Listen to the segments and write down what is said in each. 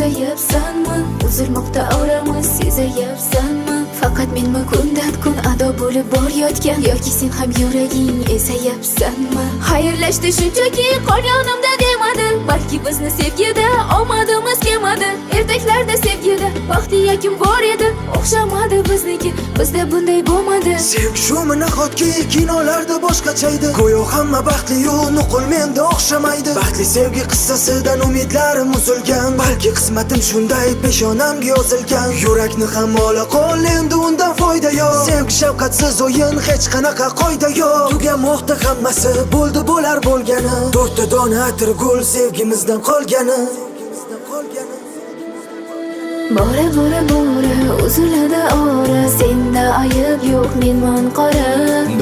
sezayapsanmi? Uzilmoqda oramiz, sezayapsanmi? Faqat menmi kundan kun ado bo'lib borayotgan, yoki sen ham yuraging esayapsanmi? Xayrlashdi shunchaki qor yonimda demadi, balki bizni sevgida omadimiz kelmadi. Ertaklarda sevgida baxti yakim bor edi, o'xshamadi bizniki, bizda bunday bo'lmadi. Sevgi shumi nahotki kinolarda boshqachaydi, go'yo hamma baxtli-yu nuqul menda o'xshamaydi. Baxtli sevgi qissasidan umidlarim uzilgan, balki qismatim shunday peshonamga yozilgan. Yurakni ham ola qol, endi undan foyda yo'q. Sevgi shafqatsiz o'yin, hech qanaqa qoida yo'q. Tugamoqda hammasi, bo'ldi bo'lar bo'lgani. To'rtta dona atirgul sevgimizdan qolgani. Bora bora bora uziladi ora, senda ayib yo'q, menman qora.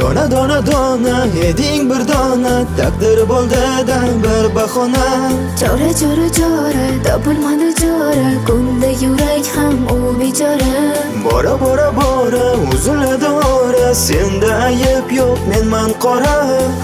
Dona dona dona eding bir dona, taqdir bo'ldi-da bir bahona. Chora chora chora topilmadi chora, kunda yurak ham u bechora. Bora bora bora uziladi ora, senda ayib yo'q, menman qora.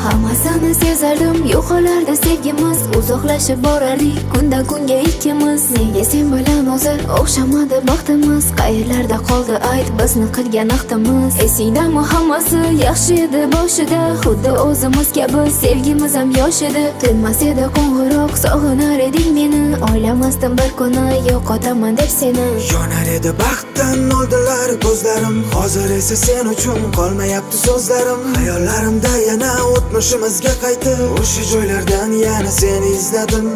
Hammasini sezardim, yo'qolardi sevgimiz, uzoqlashib borardik kundan kunga ikkimiz. Nega sen bilan hozir o'xshamadi baxtimiz? Qayerlarda qoldi ayt bizni qilgan ahdimiz? Esingdami hammasi yaxshi edi boshida, xuddi o'zimiz kabi sevgimiz ham yosh edi. Tinmas edi qo'ng'iroq, sog'inar eding meni, o'ylamasdim bir kuni yo'qotaman deb seni. Yonar edi baxtdan oldilar ko'zlarim, hozir esa sen uchun qolmayapti so'zlarim. Hayollarimda yana o'tmishimizga qaytib, o'sha joylardan yana seni izladim.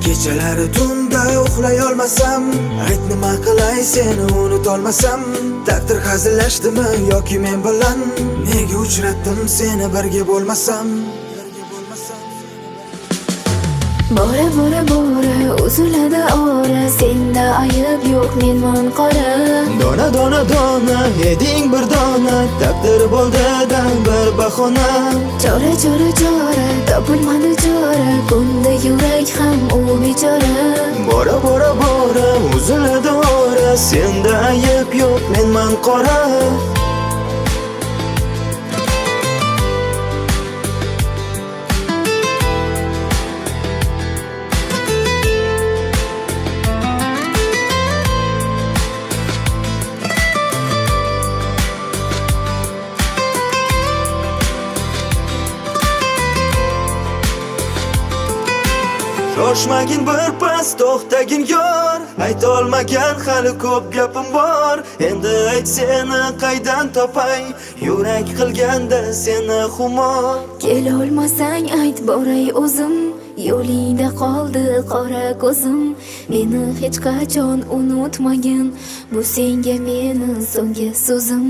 Kechalari tunda uxlay olmasam, ayt nima qilay seni unutolmasam. Taqdir hazillashdimi yoki men bilan, nega uchratdim seni birga bo'lmasam? Bora bora bora uziladi ora, senda ayib yo'q, menman qora. Dona dona dona eding bir dona, taqdir bo'ldi-da bir bahona. Chora chora chora topilmadi chora, kunda yurak ham u bechora. Bora bora bora uziladi ora, senda ayib yo'q, menman qora. Shoshmagin bir pas, to'xtagin yor, aytolmagan hali ko'p gapim bor. Endi ayt seni qaydan topay, yurak qilganda seni xumor. Kelolmasang ayt boray o'zim, yo'lingda qoldi qora ko'zim. Meni hech qachon unutmagin, bu senga meni so'nggi so'zim.